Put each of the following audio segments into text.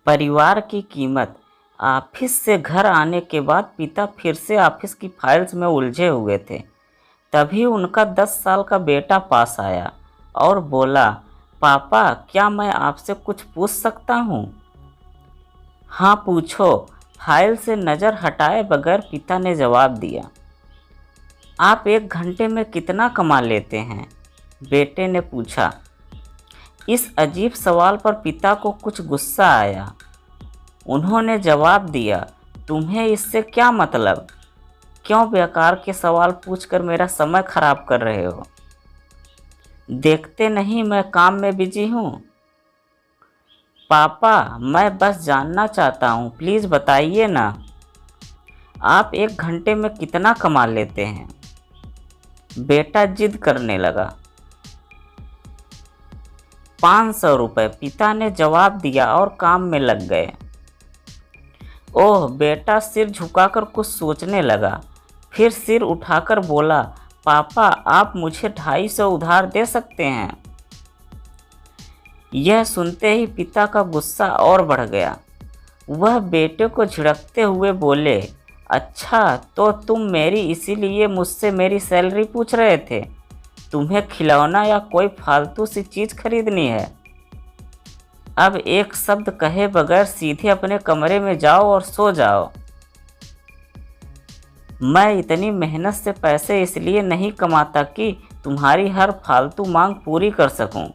परिवार की कीमत। ऑफिस से घर आने के बाद पिता फिर से ऑफिस की फाइल्स में उलझे हुए थे। तभी उनका 10 साल का बेटा पास आया और बोला, पापा क्या मैं आपसे कुछ पूछ सकता हूँ? हाँ पूछो, फाइल से नज़र हटाए बगैर पिता ने जवाब दिया। आप 1 घंटे में कितना कमा लेते हैं? बेटे ने पूछा। इस अजीब सवाल पर पिता को कुछ गुस्सा आया। उन्होंने जवाब दिया, तुम्हें इससे क्या मतलब? क्यों बेकार के सवाल पूछकर मेरा समय खराब कर रहे हो? देखते नहीं मैं काम में बिजी हूँ। पापा मैं बस जानना चाहता हूँ, प्लीज़ बताइए ना। आप 1 घंटे में कितना कमा लेते हैं? बेटा जिद करने लगा। 500 रुपये, पिता ने जवाब दिया और काम में लग गए। ओह, बेटा सिर झुकाकर कुछ सोचने लगा, फिर सिर उठाकर बोला, पापा आप मुझे 250 उधार दे सकते हैं? यह सुनते ही पिता का गुस्सा और बढ़ गया। वह बेटे को झिड़कते हुए बोले, अच्छा तो तुम मेरी इसीलिए मुझसे मेरी सैलरी पूछ रहे थे? तुम्हें खिलौना या कोई फालतू सी चीज़ खरीदनी है? अब एक शब्द कहे बगैर सीधे अपने कमरे में जाओ और सो जाओ। मैं इतनी मेहनत से पैसे इसलिए नहीं कमाता कि तुम्हारी हर फालतू मांग पूरी कर सकूं।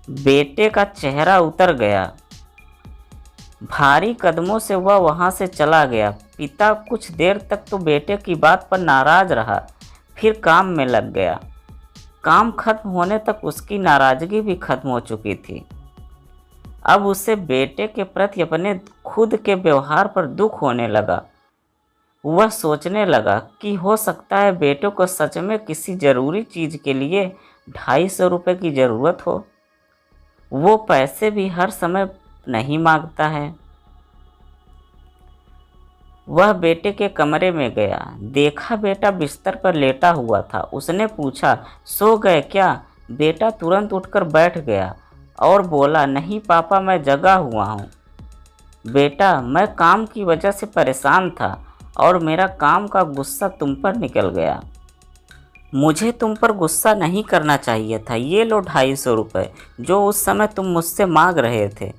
बेटे का चेहरा उतर गया। भारी कदमों से वह वहां से चला गया। पिता कुछ देर तक तो बेटे की बात पर नाराज रहा, फिर काम में लग गया। काम खत्म होने तक उसकी नाराज़गी भी खत्म हो चुकी थी। अब उसे बेटे के प्रति अपने खुद के व्यवहार पर दुख होने लगा। वह सोचने लगा कि हो सकता है बेटे को सच में किसी ज़रूरी चीज़ के लिए 250 रुपये की ज़रूरत हो। वो पैसे भी हर समय नहीं मांगता है। वह बेटे के कमरे में गया, देखा बेटा बिस्तर पर लेटा हुआ था। उसने पूछा, सो गए क्या? बेटा तुरंत उठकर बैठ गया और बोला, नहीं पापा मैं जगा हुआ हूँ। बेटा मैं काम की वजह से परेशान था और मेरा काम का गुस्सा तुम पर निकल गया। मुझे तुम पर गुस्सा नहीं करना चाहिए था। ये लो 250 रुपये जो उस समय तुम मुझसे मांग रहे थे।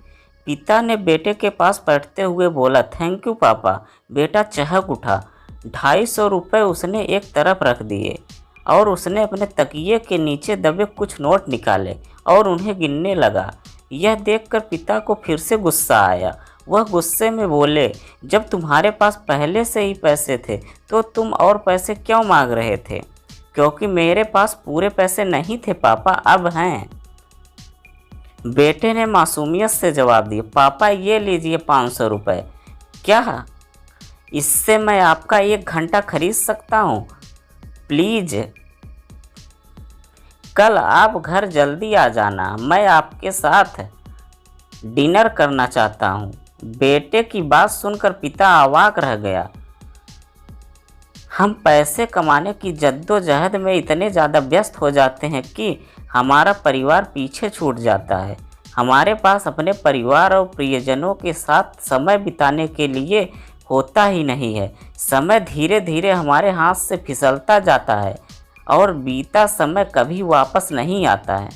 पिता ने बेटे के पास बैठते हुए बोला, थैंक यू पापा। बेटा चहक उठा। 250 रुपये उसने एक तरफ रख दिए और उसने अपने तकिए के नीचे दबे कुछ नोट निकाले और उन्हें गिनने लगा। यह देखकर पिता को फिर से गुस्सा आया। वह गुस्से में बोले, जब तुम्हारे पास पहले से ही पैसे थे तो तुम और पैसे क्यों मांग रहे थे? क्योंकि मेरे पास पूरे पैसे नहीं थे पापा, अब हैं। बेटे ने मासूमियत से जवाब दिया, पापा ये लीजिए 500 रुपये। क्या इससे मैं आपका 1 घंटा खरीद सकता हूँ? प्लीज़ कल आप घर जल्दी आ जाना, मैं आपके साथ डिनर करना चाहता हूँ। बेटे की बात सुनकर पिता अवाक रह गया। हम पैसे कमाने की जद्दोजहद में इतने ज़्यादा व्यस्त हो जाते हैं कि हमारा परिवार पीछे छूट जाता है। हमारे पास अपने परिवार और प्रियजनों के साथ समय बिताने के लिए होता ही नहीं है। समय धीरे धीरे हमारे हाथ से फिसलता जाता है और बीता समय कभी वापस नहीं आता है।